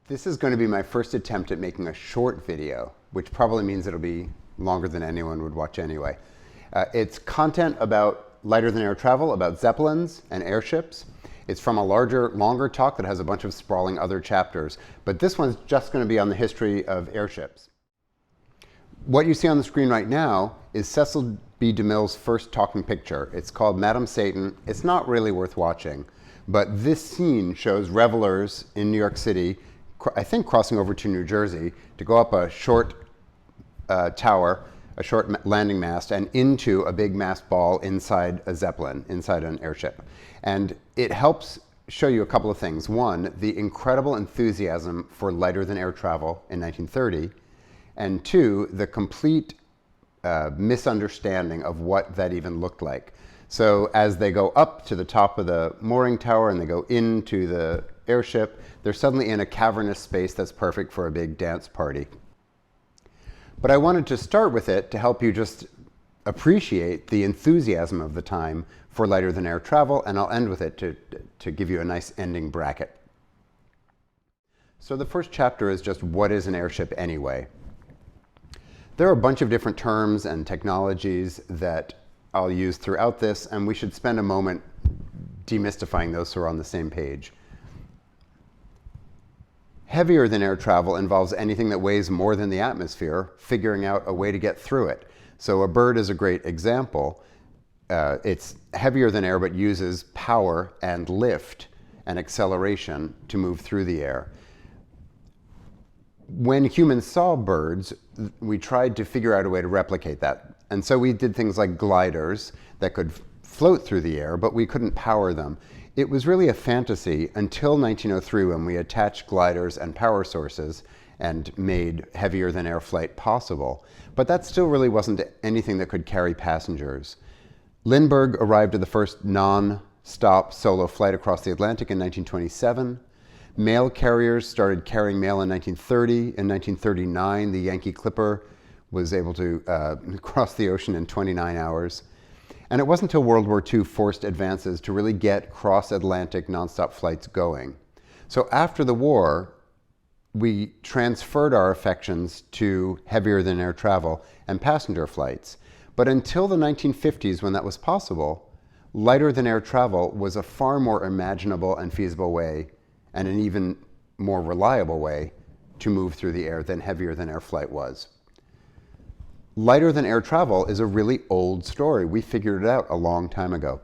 This is going to be my first attempt at making a short video, which probably means it'll be longer than anyone would watch anyway. It's content about lighter than air travel, about zeppelins and airships. It's from a longer talk that has a bunch of sprawling other chapters, but this one's just going to be on the history of airships. What you see on the screen right now is Cecil B. DeMille's first talking picture. It's called Madame Satan. It's not really worth watching, but this scene shows revelers in New York City, I think crossing over to New Jersey, to go up a short tower, a short landing mast, and into a big mast ball inside a zeppelin, inside an airship. And it helps show you a couple of things. One, the incredible enthusiasm for lighter than air travel in 1930, and two, the complete misunderstanding of what that even looked like. So as they go up to the top of the mooring tower and they go into the airship, they're suddenly in a cavernous space that's perfect for a big dance party. But I wanted to start with it to help you just appreciate the enthusiasm of the time for lighter than air travel, and I'll end with it to give you a nice ending bracket. So the first chapter is just, what is an airship anyway? There are a bunch of different terms and technologies that I'll use throughout this, and we should spend a moment demystifying those so we're on the same page. Heavier than air travel involves anything that weighs more than the atmosphere, figuring out a way to get through it. So a bird is a great example. It's heavier than air, but uses power and lift and acceleration to move through the air. When humans saw birds, we tried to figure out a way to replicate that. And so we did things like gliders that could float through the air, but we couldn't power them. It was really a fantasy until 1903, when we attached gliders and power sources and made heavier than air flight possible. But that still really wasn't anything that could carry passengers. Lindbergh arrived at the first non-stop solo flight across the Atlantic in 1927. Mail carriers started carrying mail in 1930. In 1939, the Yankee Clipper was able to cross the ocean in 29 hours. And it wasn't until World War II forced advances to really get cross-Atlantic nonstop flights going. So after the war, we transferred our affections to heavier than air travel and passenger flights. But until the 1950s, when that was possible, lighter than air travel was a far more imaginable and feasible way, and an even more reliable way, to move through the air than heavier than air flight was. Lighter than air travel is a really old story. We figured it out a long time ago.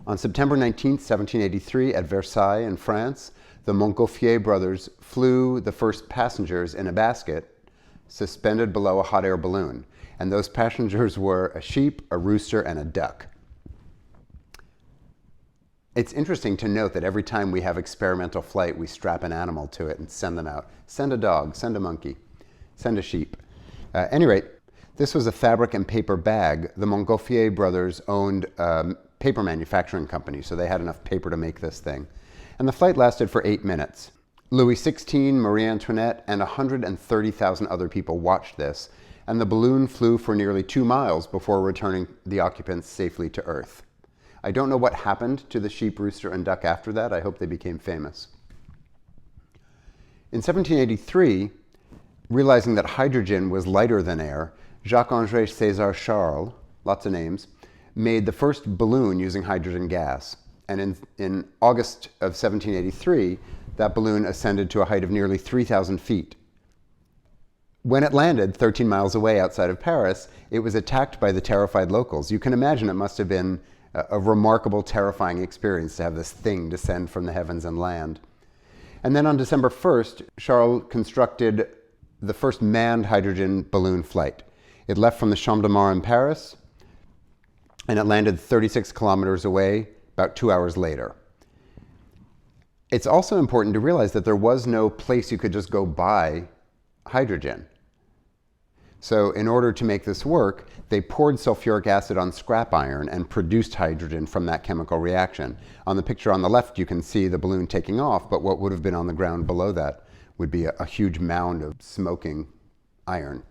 On September 19, 1783, at Versailles in France, the Montgolfiers brothers flew the first passengers in a basket suspended below a hot air balloon. And those passengers were a sheep, a rooster, and a duck. It's interesting to note that every time we have experimental flight, we strap an animal to it and send them out. Send a dog, send a monkey, send a sheep. At any rate, this was a fabric and paper bag. The Montgolfier brothers owned a paper manufacturing company, so they had enough paper to make this thing. And the flight lasted for 8 minutes. Louis XVI, Marie Antoinette, and 130,000 other people watched this, and the balloon flew for nearly 2 miles before returning the occupants safely to Earth. I don't know what happened to the sheep, rooster, and duck after that. I hope they became famous. In 1783, realizing that hydrogen was lighter than air, Jacques-André César Charles, lots of names, made the first balloon using hydrogen gas. And in August of 1783, that balloon ascended to a height of nearly 3,000 feet. When it landed 13 miles away outside of Paris, it was attacked by the terrified locals. You can imagine it must have been a remarkable, terrifying experience to have this thing descend from the heavens and land. And then on December 1st, Charles constructed the first manned hydrogen balloon flight. It left from the Champ de Mars in Paris, and it landed 36 kilometers away about 2 hours later. It's also important to realize that there was no place you could just go buy hydrogen. So in order to make this work, they poured sulfuric acid on scrap iron and produced hydrogen from that chemical reaction. On the picture on the left, you can see the balloon taking off, but what would have been on the ground below that would be a huge mound of smoking iron.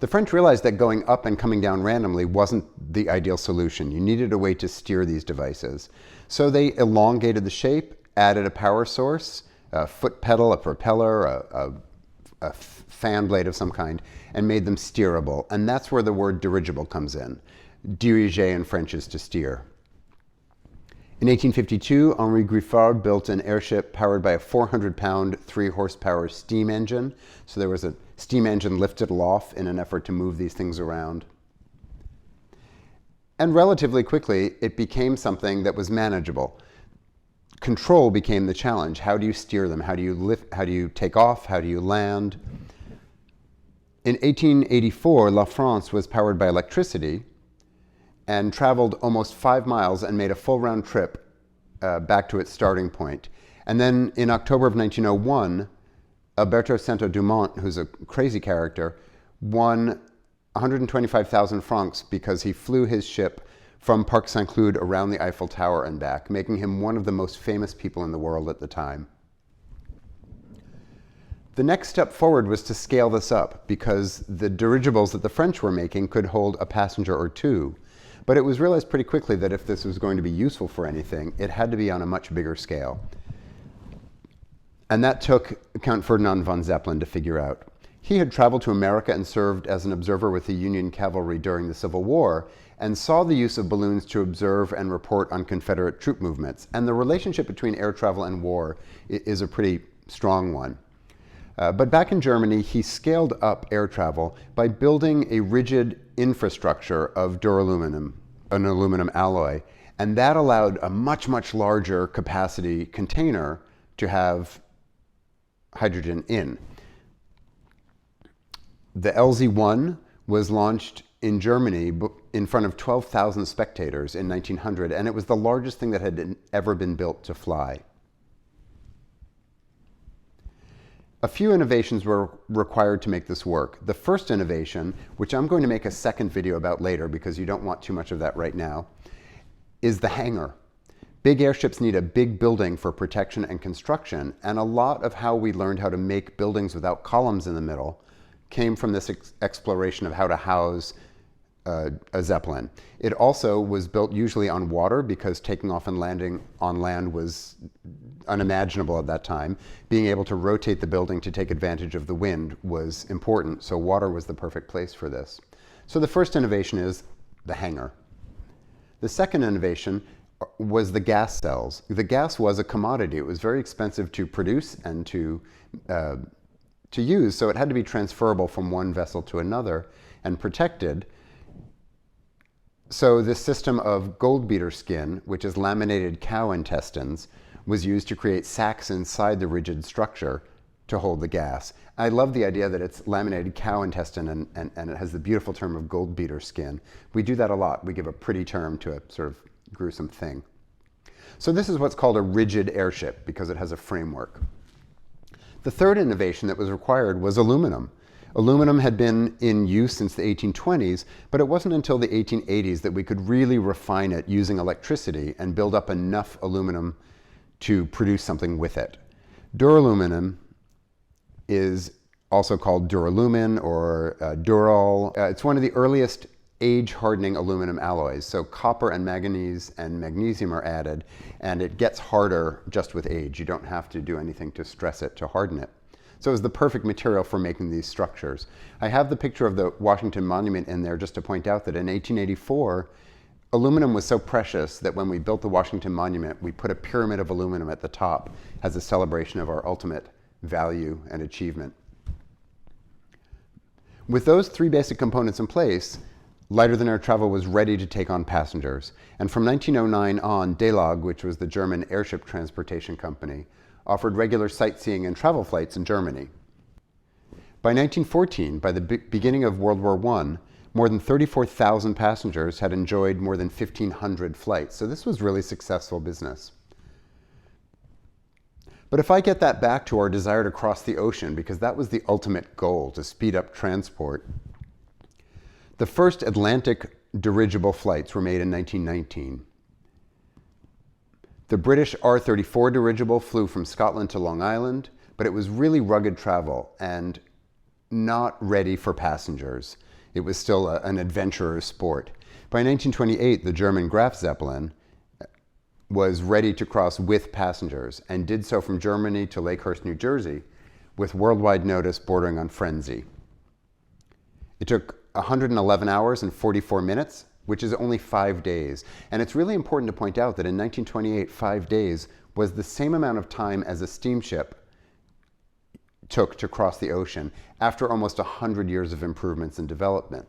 The French realized that going up and coming down randomly wasn't the ideal solution. You needed a way to steer these devices. So they elongated the shape added a power source, a foot pedal, a propeller, a fan blade of some kind, and made them steerable. And that's where the word dirigible comes in. Diriger in French is to steer. In 1852, Henri Griffard built an airship powered by a 400-pound, 3-horsepower steam engine. So there was a steam engine lifted aloft in an effort to move these things around. And relatively quickly, it became something that was manageable. Control became the challenge. How do you steer them? How do you lift? How do you take off? How do you land? In 1884, La France was powered by electricity and traveled almost 5 miles and made a full round trip back to its starting point. And then in October of 1901, Alberto Santo-Dumont, who's a crazy character, won 125,000 francs because he flew his ship from Parc Saint-Cloud around the Eiffel Tower and back, making him one of the most famous people in the world at the time. The next step forward was to scale this up because the dirigibles that the French were making could hold a passenger or two. But it was realized pretty quickly that if this was going to be useful for anything, it had to be on a much bigger scale. And that took Count Ferdinand von Zeppelin to figure out. He had traveled to America and served as an observer with the Union cavalry during the Civil War and saw the use of balloons to observe and report on Confederate troop movements. And the relationship between air travel and war is a pretty strong one. But back in Germany, he scaled up air travel by building a rigid infrastructure of duraluminum, an aluminum alloy. And that allowed a much, much larger capacity container to have hydrogen in. The LZ-1 was launched in Germany in front of 12,000 spectators in 1900, and it was the largest thing that had ever been built to fly. A few innovations were required to make this work. The first innovation, which I'm going to make a second video about later because you don't want too much of that right now, is the hangar. Big airships need a big building for protection and construction, and a lot of how we learned how to make buildings without columns in the middle came from this exploration of how to house a Zeppelin. It also was built usually on water because taking off and landing on land was unimaginable at that time. Being able to rotate the building to take advantage of the wind was important, so water was the perfect place for this. So the first innovation is the hangar. The second innovation was the gas cells. The gas was a commodity. It was very expensive to produce and to use, so it had to be transferable from one vessel to another and protected. So this system of gold beater skin, which is laminated cow intestines, was used to create sacks inside the rigid structure to hold the gas. I love the idea that it's laminated cow intestine and it has the beautiful term of gold beater skin. We do that a lot. We give a pretty term to a sort of gruesome thing. So this is what's called a rigid airship because it has a framework. The third innovation that was required was aluminum. Aluminum had been in use since the 1820s, but it wasn't until the 1880s that we could really refine it using electricity and build up enough aluminum to produce something with it. Duraluminum is also called duralumin or dural. It's one of the earliest age-hardening aluminum alloys. So copper and manganese and magnesium are added, and it gets harder just with age. You don't have to do anything to stress it to harden it. So it was the perfect material for making these structures. I have the picture of the Washington Monument in there just to point out that in 1884, aluminum was so precious that when we built the Washington Monument, we put a pyramid of aluminum at the top as a celebration of our ultimate value and achievement. With those three basic components in place, lighter than air travel was ready to take on passengers. And from 1909 on, DELAG, which was the German airship transportation company, offered regular sightseeing and travel flights in Germany. By 1914, by the beginning of World War I, more than 34,000 passengers had enjoyed more than 1,500 flights. So this was really successful business. But if I get that back to our desire to cross the ocean, because that was the ultimate goal, to speed up transport, the first Atlantic dirigible flights were made in 1919. The British R-34 dirigible flew from Scotland to Long Island, but it was really rugged travel and not ready for passengers. It was still an adventurer's sport. By 1928, the German Graf Zeppelin was ready to cross with passengers and did so from Germany to Lakehurst, New Jersey, with worldwide notice bordering on frenzy. It took 111 hours and 44 minutes, which is only 5 days. And it's really important to point out that in 1928, 5 days was the same amount of time as a steamship took to cross the ocean after almost 100 years of improvements and development.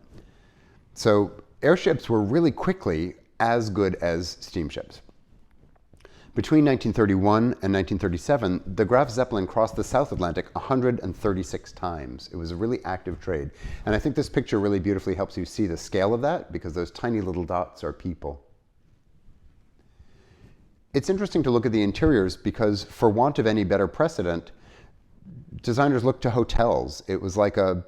So airships were really quickly as good as steamships. Between 1931 and 1937, the Graf Zeppelin crossed the South Atlantic 136 times. It was a really active trade. And I think this picture really beautifully helps you see the scale of that, because those tiny little dots are people. It's interesting to look at the interiors because, for want of any better precedent, designers looked to hotels. It was like a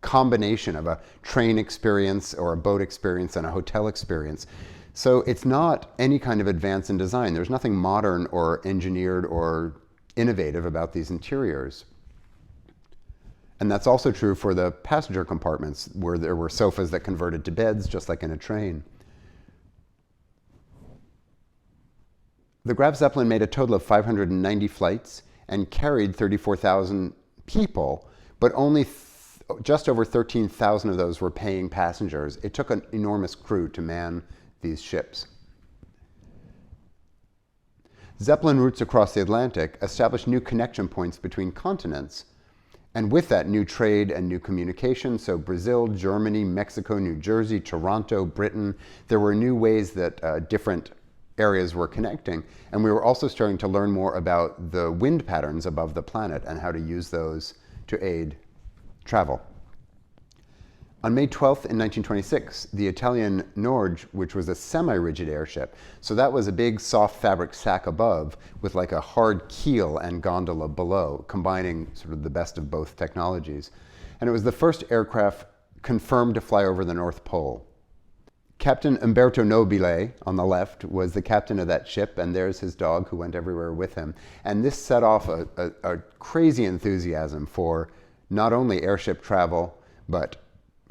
combination of a train experience or a boat experience and a hotel experience. So it's not any kind of advance in design. There's nothing modern or engineered or innovative about these interiors. And that's also true for the passenger compartments, where there were sofas that converted to beds, just like in a train. The Graf Zeppelin made a total of 590 flights and carried 34,000 people, but only just over 13,000 of those were paying passengers. It took an enormous crew to man these ships. Zeppelin routes across the Atlantic established new connection points between continents, and with that, new trade and new communication. So Brazil, Germany, Mexico, New Jersey, Toronto, Britain, there were new ways that different areas were connecting. And we were also starting to learn more about the wind patterns above the planet and how to use those to aid travel. On May 12th in 1926, the Italian Norge, which was a semi-rigid airship, so that was a big soft fabric sack above with like a hard keel and gondola below, combining sort of the best of both technologies. And it was the first aircraft confirmed to fly over the North Pole. Captain Umberto Nobile, on the left, was the captain of that ship, and there's his dog who went everywhere with him. And this set off a crazy enthusiasm for not only airship travel, but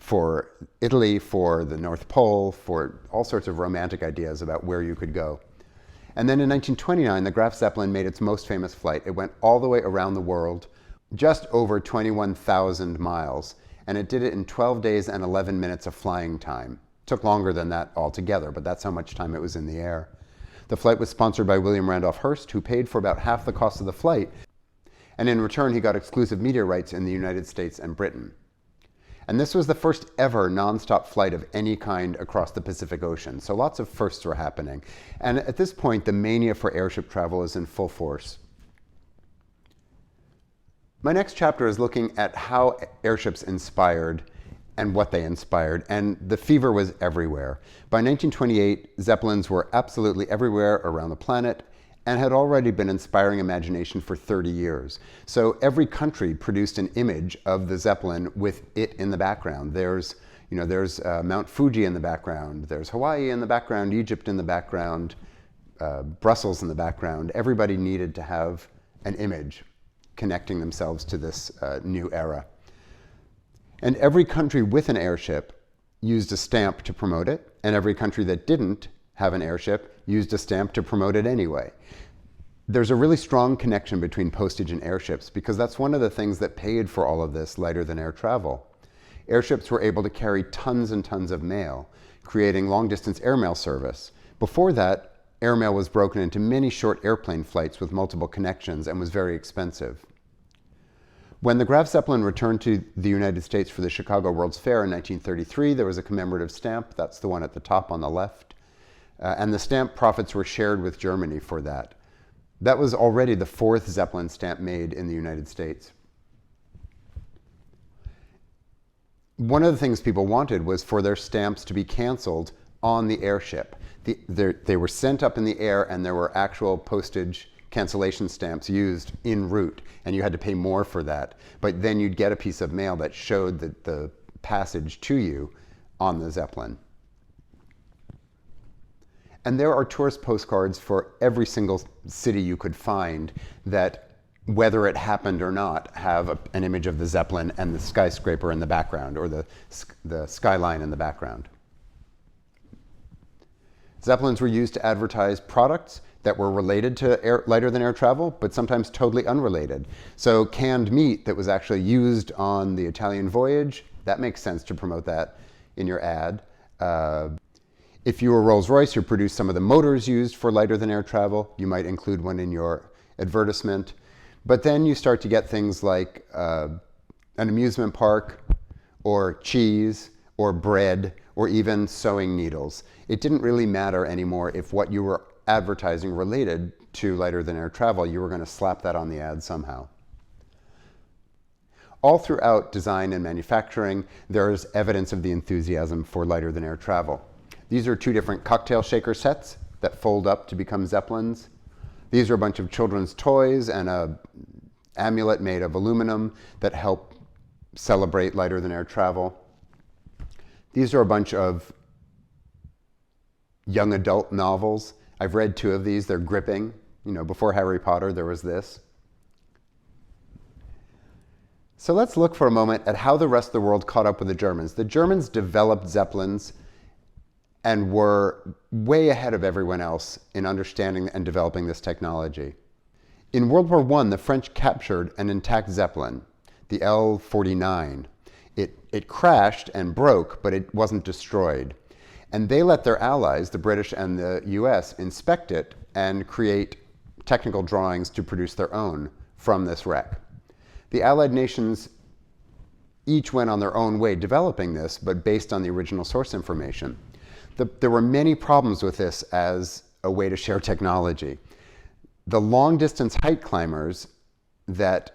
for Italy, for the North Pole, for all sorts of romantic ideas about where you could go. And then in 1929, the Graf Zeppelin made its most famous flight. It went all the way around the world, just over 21,000 miles, and it did it in 12 days and 11 minutes of flying time. It took longer than that altogether, but that's how much time it was in the air. The flight was sponsored by William Randolph Hearst, who paid for about half the cost of the flight, and in return he got exclusive media rights in the United States and Britain. And this was the first ever nonstop flight of any kind across the Pacific Ocean. So lots of firsts were happening. And at this point, the mania for airship travel is in full force. My next chapter is looking at how airships inspired and what they inspired. And the fever was everywhere. By 1928, Zeppelins were absolutely everywhere around the planet and had already been inspiring imagination for 30 years. So every country produced an image of the Zeppelin with it in the background. There's Mount Fuji in the background, there's Hawaii in the background, Egypt in the background, Brussels in the background. Everybody needed to have an image connecting themselves to this new era. And every country with an airship used a stamp to promote it, and every country that didn't have an airship used a stamp to promote it anyway. There's a really strong connection between postage and airships, because that's one of the things that paid for all of this lighter than air travel. Airships were able to carry tons and tons of mail, creating long-distance airmail service. Before that, airmail was broken into many short airplane flights with multiple connections and was very expensive. When the Graf Zeppelin returned to the United States for the Chicago World's Fair in 1933, there was a commemorative stamp. That's the one at the top on the left. And the stamp profits were shared with Germany for that. That was already the fourth Zeppelin stamp made in the United States. One of the things people wanted was for their stamps to be canceled on the airship. They were sent up in the air, and there were actual postage cancellation stamps used en route, and you had to pay more for that. But then you'd get a piece of mail that showed the passage to you on the Zeppelin. And there are tourist postcards for every single city you could find that, whether it happened or not, have an image of the Zeppelin and the skyscraper in the background, or the skyline in the background. Zeppelins were used to advertise products that were related to lighter than air travel, but sometimes totally unrelated. So canned meat that was actually used on the Italian voyage, that makes sense to promote that in your ad. If you were Rolls-Royce who produced some of the motors used for lighter than air travel, you might include one in your advertisement. But then you start to get things like an amusement park, or cheese, or bread, or even sewing needles. It didn't really matter anymore if what you were advertising related to lighter than air travel. You were going to slap that on the ad somehow. All throughout design and manufacturing, there's evidence of the enthusiasm for lighter than air travel. These are 2 different cocktail shaker sets that fold up to become Zeppelins. These are a bunch of children's toys and an amulet made of aluminum that help celebrate lighter than air travel. These are a bunch of young adult novels. I've read 2 of these. They're gripping. You know, before Harry Potter, there was this. So let's look for a moment at how the rest of the world caught up with the Germans. The Germans developed Zeppelins and were way ahead of everyone else in understanding and developing this technology. In World War I, the French captured an intact Zeppelin, the L-49. It crashed and broke, but it wasn't destroyed. And they let their allies, the British and the US, inspect it and create technical drawings to produce their own from this wreck. The Allied nations each went on their own way developing this, but based on the original source information. There were many problems with this as a way to share technology. The long-distance height climbers that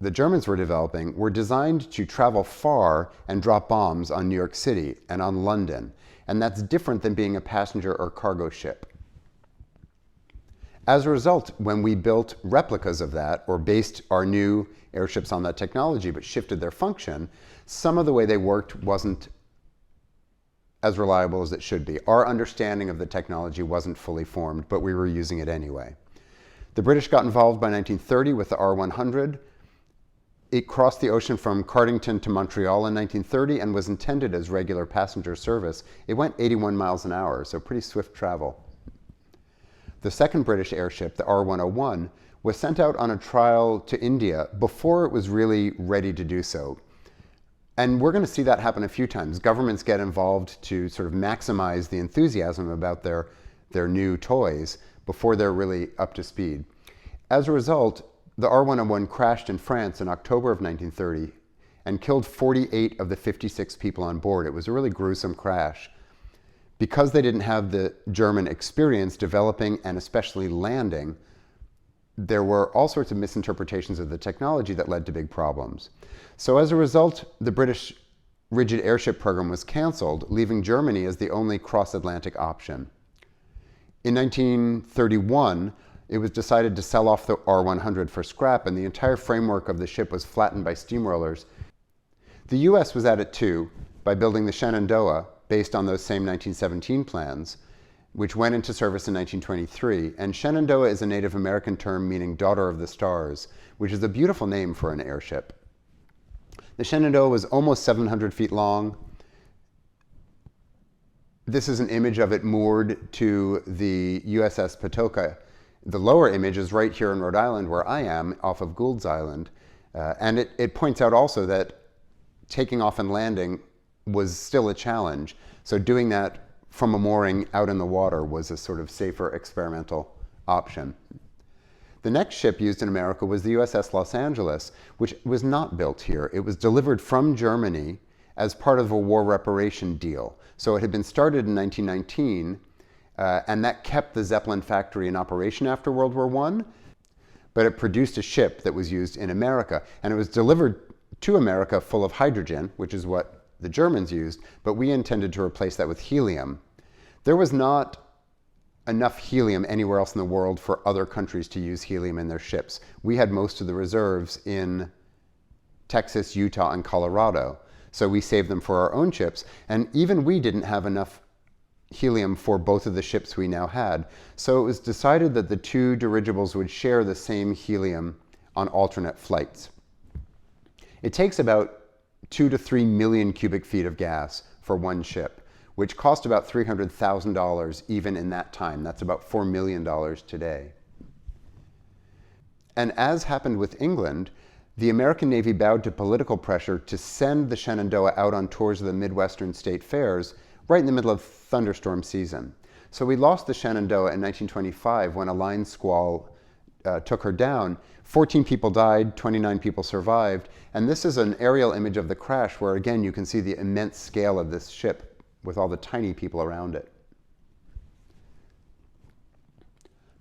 the Germans were developing were designed to travel far and drop bombs on New York City and on London. And that's different than being a passenger or cargo ship. As a result, when we built replicas of that, or based our new airships on that technology, but shifted their function, some of the way they worked wasn't as reliable as it should be. Our understanding of the technology wasn't fully formed, but we were using it anyway. The British got involved by 1930 with the R-100. It crossed the ocean from Cardington to Montreal in 1930 and was intended as regular passenger service. It went 81 miles an hour, so pretty swift travel. The second British airship, the R-101, was sent out on a trial to India before it was really ready to do so. And we're going to see that happen a few times. Governments get involved to sort of maximize the enthusiasm about their new toys before they're really up to speed. As a result, the R-101 crashed in France in October of 1930 and killed 48 of the 56 people on board. It was a really gruesome crash. Because they didn't have the German experience developing and especially landing, there were all sorts of misinterpretations of the technology that led to big problems. So as a result, the British rigid airship program was canceled, leaving Germany as the only cross-Atlantic option. In 1931, it was decided to sell off the R-100 for scrap, and the entire framework of the ship was flattened by steamrollers. The US was at it too, by building the Shenandoah, based on those same 1917 plans, which went into service in 1923. And Shenandoah is a Native American term meaning daughter of the stars, which is a beautiful name for an airship. The Shenandoah was almost 700 feet long. This is an image of it moored to the USS Patoka. The lower image is right here in Rhode Island, where I am, off of Gould's Island. And it points out also that taking off and landing was still a challenge. So doing that from a mooring out in the water was a sort of safer experimental option. The next ship used in America was the USS Los Angeles, which was not built here. It was delivered from Germany as part of a war reparation deal. So it had been started in 1919, and that kept the Zeppelin factory in operation after World War I, but it produced a ship that was used in America. And it was delivered to America full of hydrogen, which is what the Germans used, but we intended to replace that with helium. There was not enough helium anywhere else in the world for other countries to use helium in their ships. We had most of the reserves in Texas, Utah, and Colorado, so we saved them for our own ships. And even we didn't have enough helium for both of the ships we now had. So it was decided that the two dirigibles would share the same helium on alternate flights. It takes about 2 to 3 million cubic feet of gas for one ship. which cost about $300,000 even in that time. That's about $4 million today. And as happened with England, the American Navy bowed to political pressure to send the Shenandoah out on tours of the Midwestern state fairs right in the middle of thunderstorm season. So we lost the Shenandoah in 1925 when a line squall took her down. 14 people died, 29 people survived, and this is an aerial image of the crash where again you can see the immense scale of this ship with all the tiny people around it.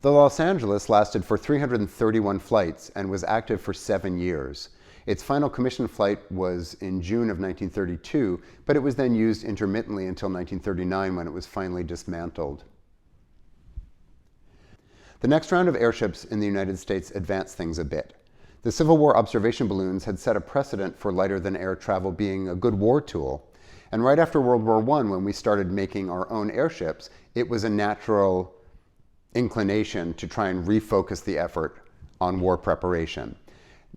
The Los Angeles lasted for 331 flights and was active for 7 years. Its final commissioned flight was in June of 1932, but it was then used intermittently until 1939 when it was finally dismantled. The next round of airships in the United States advanced things a bit. The Civil War observation balloons had set a precedent for lighter-than-air travel being a good war tool. And right after World War I, when we started making our own airships, it was a natural inclination to try and refocus the effort on war preparation.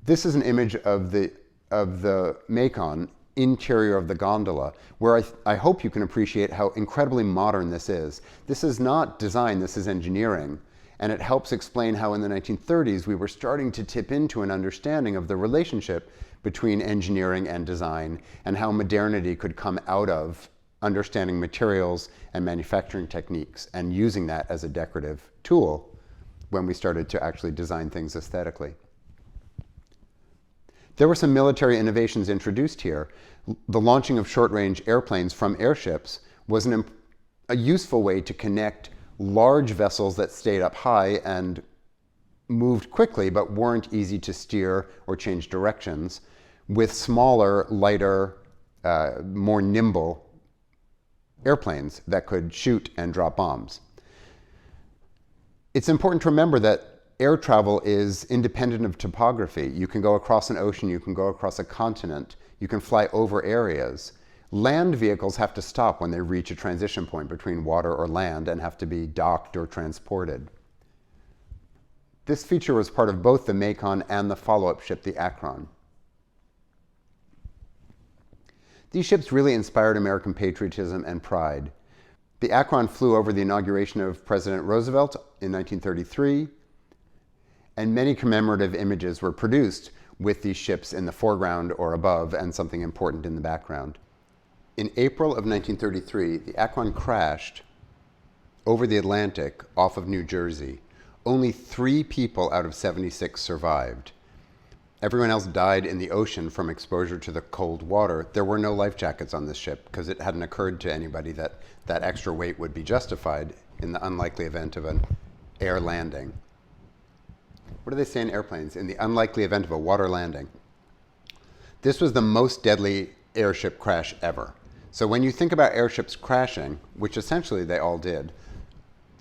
This is an image of the Macon, interior of the gondola, where I hope you can appreciate how incredibly modern this is. This is not design, this is engineering. And it helps explain how in the 1930s we were starting to tip into an understanding of the relationship between engineering and design, and how modernity could come out of understanding materials and manufacturing techniques and using that as a decorative tool when we started to actually design things aesthetically. There were some military innovations introduced here. The launching of short-range airplanes from airships was a useful way to connect large vessels that stayed up high and moved quickly but weren't easy to steer or change directions with smaller, lighter, more nimble airplanes that could shoot and drop bombs. It's important to remember that air travel is independent of topography. You can go across an ocean, you can go across a continent, you can fly over areas. Land vehicles have to stop when they reach a transition point between water or land and have to be docked or transported. This feature was part of both the Macon and the follow-up ship, the Akron. These ships really inspired American patriotism and pride. The Akron flew over the inauguration of President Roosevelt in 1933, and many commemorative images were produced with these ships in the foreground or above and something important in the background. In April of 1933, the Akron crashed over the Atlantic off of New Jersey. Only 3 people out of 76 survived. Everyone else died in the ocean from exposure to the cold water. There were no life jackets on this ship because it hadn't occurred to anybody that that extra weight would be justified in the unlikely event of an air landing. What do they say in airplanes? In the unlikely event of a water landing. This was the most deadly airship crash ever. So when you think about airships crashing, which essentially they all did,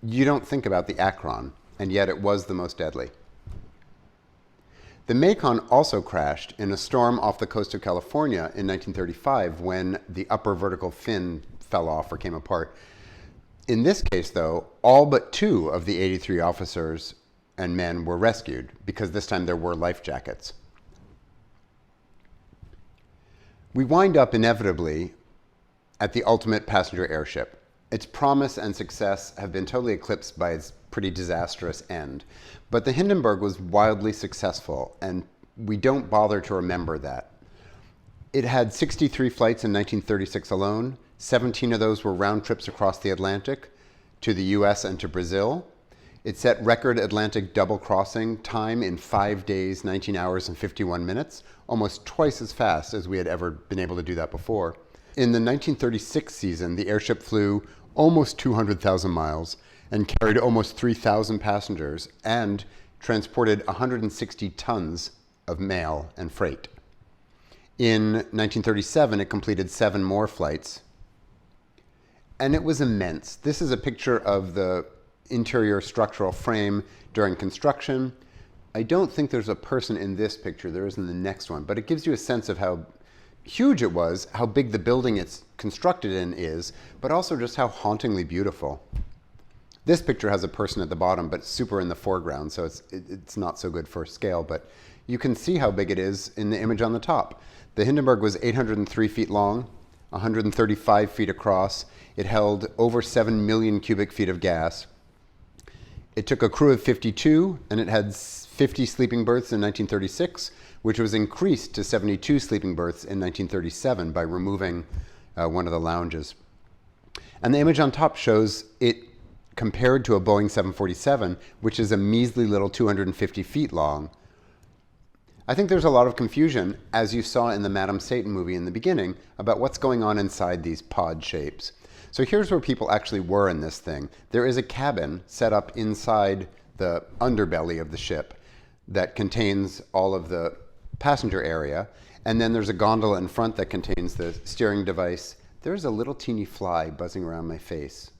you don't think about the Akron, and yet it was the most deadly. The Macon also crashed in a storm off the coast of California in 1935 when the upper vertical fin fell off or came apart. In this case, though, all but 2 of the 83 officers and men were rescued because this time there were life jackets. We wind up inevitably at the ultimate passenger airship. Its promise and success have been totally eclipsed by its pretty disastrous end. But the Hindenburg was wildly successful, and we don't bother to remember that. It had 63 flights in 1936 alone. 17 of those were round trips across the Atlantic to the US and to Brazil. It set record Atlantic double crossing time in 5 days, 19 hours, and 51 minutes, almost twice as fast as we had ever been able to do that before. In the 1936 season, the airship flew almost 200,000 miles and carried almost 3,000 passengers and transported 160 tons of mail and freight. In 1937, it completed 7 more flights, and it was immense. This is a picture of the interior structural frame during construction. I don't think there's a person in this picture. There is in the next one, but it gives you a sense of how huge it was, how big the building it's constructed in is, but also just how hauntingly beautiful. This picture has a person at the bottom, but super in the foreground, so it's not so good for scale, but you can see how big it is in the image on the top. The Hindenburg was 803 feet long, 135 feet across. It held over 7 million cubic feet of gas. It took a crew of 52, and it had 50 sleeping berths in 1936, which was increased to 72 sleeping berths in 1937 by removing one of the lounges. And the image on top shows it compared to a Boeing 747, which is a measly little 250 feet long. I think there's a lot of confusion, as you saw in the Madam Satan movie in the beginning, about what's going on inside these pod shapes. So here's where people actually were in this thing. There is a cabin set up inside the underbelly of the ship that contains all of the passenger area, and then there's a gondola in front that contains the steering device. There's a little teeny fly buzzing around my face.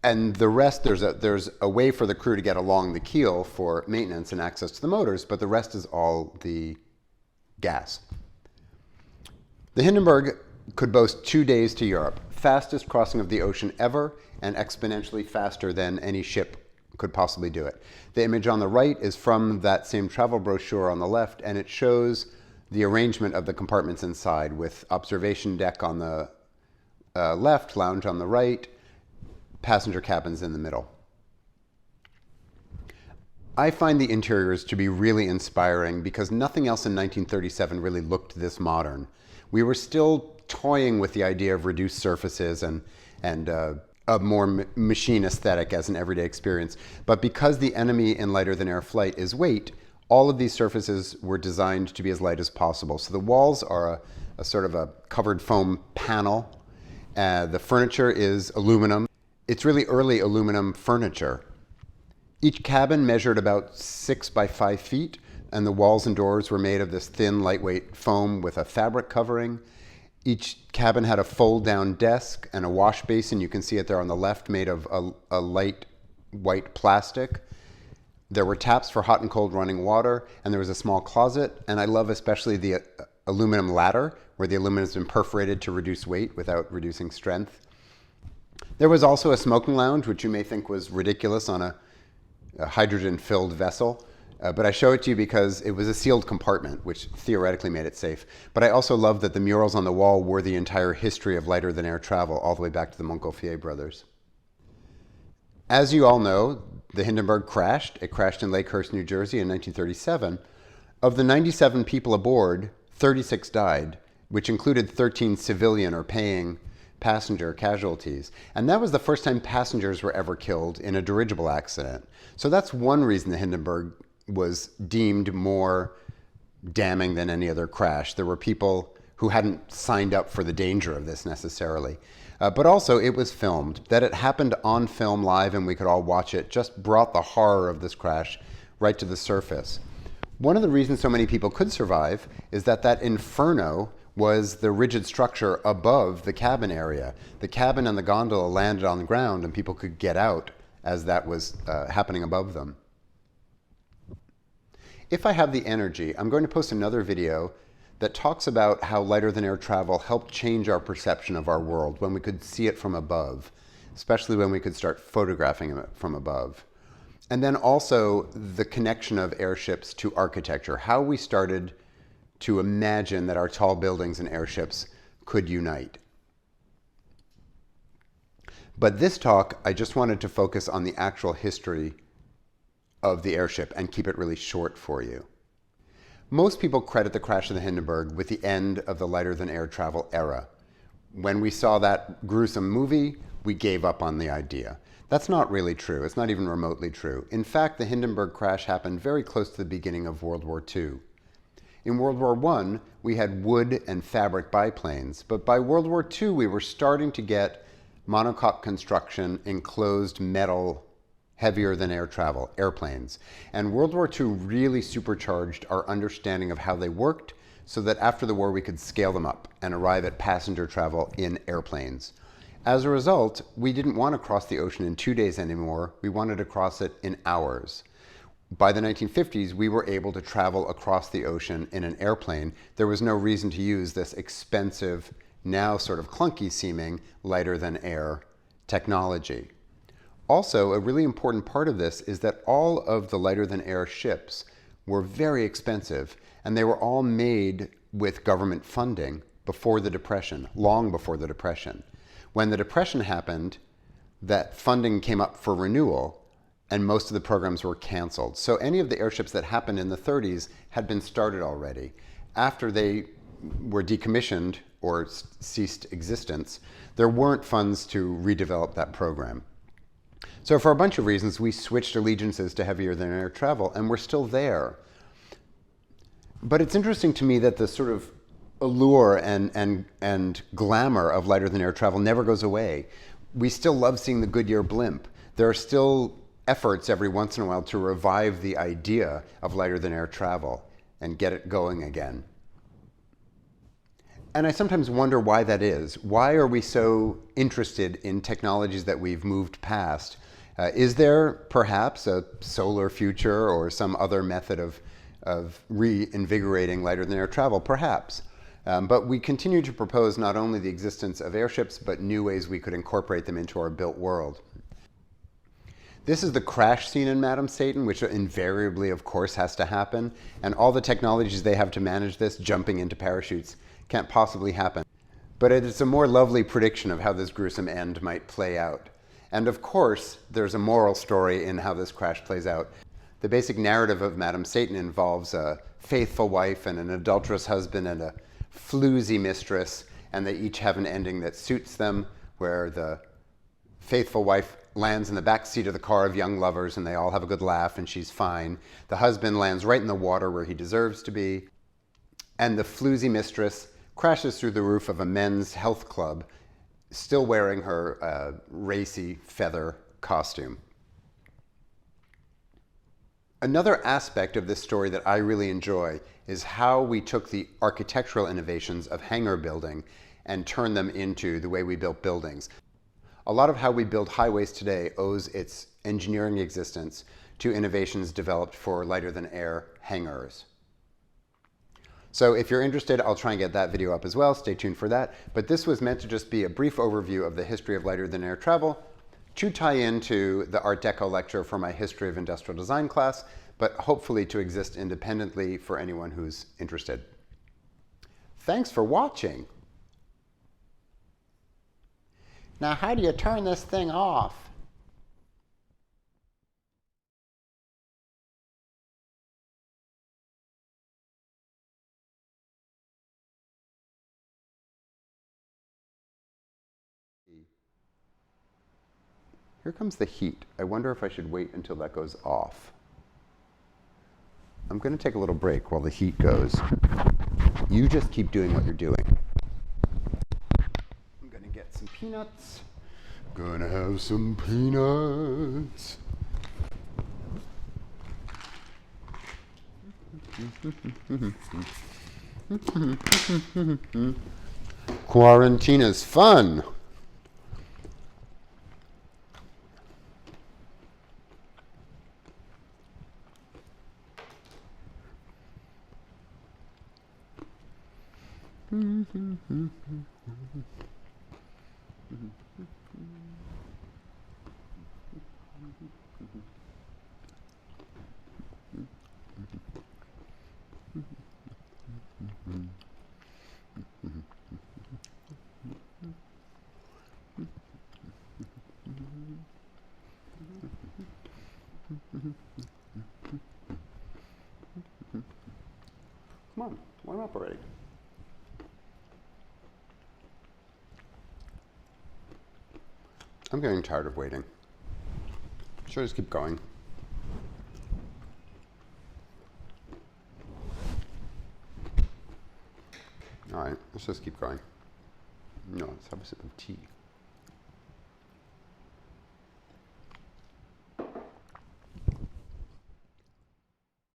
And the rest, there's a way for the crew to get along the keel for maintenance and access to the motors, but the rest is all the gas. The Hindenburg could boast 2 days to Europe, fastest crossing of the ocean ever, and exponentially faster than any ship could possibly do it. The image on the right is from that same travel brochure on the left, and it shows the arrangement of the compartments inside, with observation deck on the left, lounge on the right, passenger cabins in the middle. I find the interiors to be really inspiring because nothing else in 1937 really looked this modern. We were still toying with the idea of reduced surfaces and a more machine aesthetic as an everyday experience. But because the enemy in lighter than air flight is weight, all of these surfaces were designed to be as light as possible. So the walls are a sort of a covered foam panel. The furniture is aluminum. It's really early aluminum furniture. Each cabin measured about 6 by 5 feet, and the walls and doors were made of this thin, lightweight foam with a fabric covering. Each cabin had a fold-down desk and a wash basin. You can see it there on the left, made of a light white plastic. There were taps for hot and cold running water, and there was a small closet. And I love especially the aluminum ladder, where the aluminum has been perforated to reduce weight without reducing strength. There was also a smoking lounge, which you may think was ridiculous on a hydrogen-filled vessel. But I show it to you because it was a sealed compartment, which theoretically made it safe. But I also love that the murals on the wall were the entire history of lighter than air travel, all the way back to the Montgolfier brothers. As you all know, the Hindenburg crashed. It crashed in Lakehurst, New Jersey in 1937. Of the 97 people aboard, 36 died, which included 13 civilian or paying passenger casualties. And that was the first time passengers were ever killed in a dirigible accident. So that's one reason the Hindenburg was deemed more damning than any other crash. There were people who hadn't signed up for the danger of this necessarily. But also it was filmed. That it happened on film live and we could all watch it just brought the horror of this crash right to the surface. One of the reasons so many people could survive is that inferno was the rigid structure above the cabin area. The cabin and the gondola landed on the ground and people could get out as that was happening above them. If I have the energy, I'm going to post another video that talks about how lighter than air travel helped change our perception of our world when we could see it from above, especially when we could start photographing it from above. And then also the connection of airships to architecture, how we started to imagine that our tall buildings and airships could unite. But this talk, I just wanted to focus on the actual history of the airship and keep it really short for you. Most people credit the crash of the Hindenburg with the end of the lighter than air travel era. When we saw that gruesome movie, we gave up on the idea. That's not really true. It's not even remotely true. In fact, the Hindenburg crash happened very close to the beginning of World War II. In World War I, we had wood and fabric biplanes, but by World War II, we were starting to get monocoque construction, enclosed metal, heavier than air travel, airplanes. And World War II really supercharged our understanding of how they worked so that after the war we could scale them up and arrive at passenger travel in airplanes. As a result, we didn't want to cross the ocean in 2 days anymore. We wanted to cross it in hours. By the 1950s, we were able to travel across the ocean in an airplane. There was no reason to use this expensive, now sort of clunky seeming, lighter than air technology. Also, a really important part of this is that all of the lighter than air ships were very expensive, and they were all made with government funding, before the Depression, long before the Depression. When the Depression happened, that funding came up for renewal, and most of the programs were canceled. So any of the airships that happened in the 30s had been started already. After they were decommissioned or ceased existence, there weren't funds to redevelop that program. So for a bunch of reasons, we switched allegiances to heavier than air travel, and we're still there. But it's interesting to me that the sort of allure and glamour of lighter than air travel never goes away. We still love seeing the Goodyear blimp. There are still efforts every once in a while to revive the idea of lighter than air travel and get it going again. And I sometimes wonder why that is. Why are we so interested in technologies that we've moved past? Is there perhaps a solar future or some other method of reinvigorating lighter than air travel? Perhaps. But we continue to propose not only the existence of airships, but new ways we could incorporate them into our built world. This is the crash scene in Madam Satan, which invariably, of course, has to happen. And all the technologies they have to manage this, jumping into parachutes, can't possibly happen. But it is a more lovely prediction of how this gruesome end might play out. And of course, there's a moral story in how this crash plays out. The basic narrative of Madam Satan involves a faithful wife and an adulterous husband and a floozy mistress, and they each have an ending that suits them, where the faithful wife lands in the back seat of the car of young lovers and they all have a good laugh and she's fine. The husband lands right in the water where he deserves to be. And the floozy mistress crashes through the roof of a men's health club, still wearing her racy feather costume. Another aspect of this story that I really enjoy is how we took the architectural innovations of hangar building and turned them into the way we built buildings. A lot of how we build highways today owes its engineering existence to innovations developed for lighter than air hangars. So if you're interested, I'll try and get that video up as well. Stay tuned for that. But this was meant to just be a brief overview of the history of lighter than air travel to tie into the Art Deco lecture for my History of Industrial Design class, but hopefully to exist independently for anyone who's interested. Thanks for watching. Now, how do you turn this thing off? Here comes the heat. I wonder if I should wait until that goes off. I'm going to take a little break while the heat goes. You just keep doing what you're doing. I'm going to get some peanuts. Gonna have some peanuts. Quarantine is fun. Come on, warm up already. I'm getting tired of waiting. Should I just keep going? All right, let's just keep going. No, let's have a sip of tea.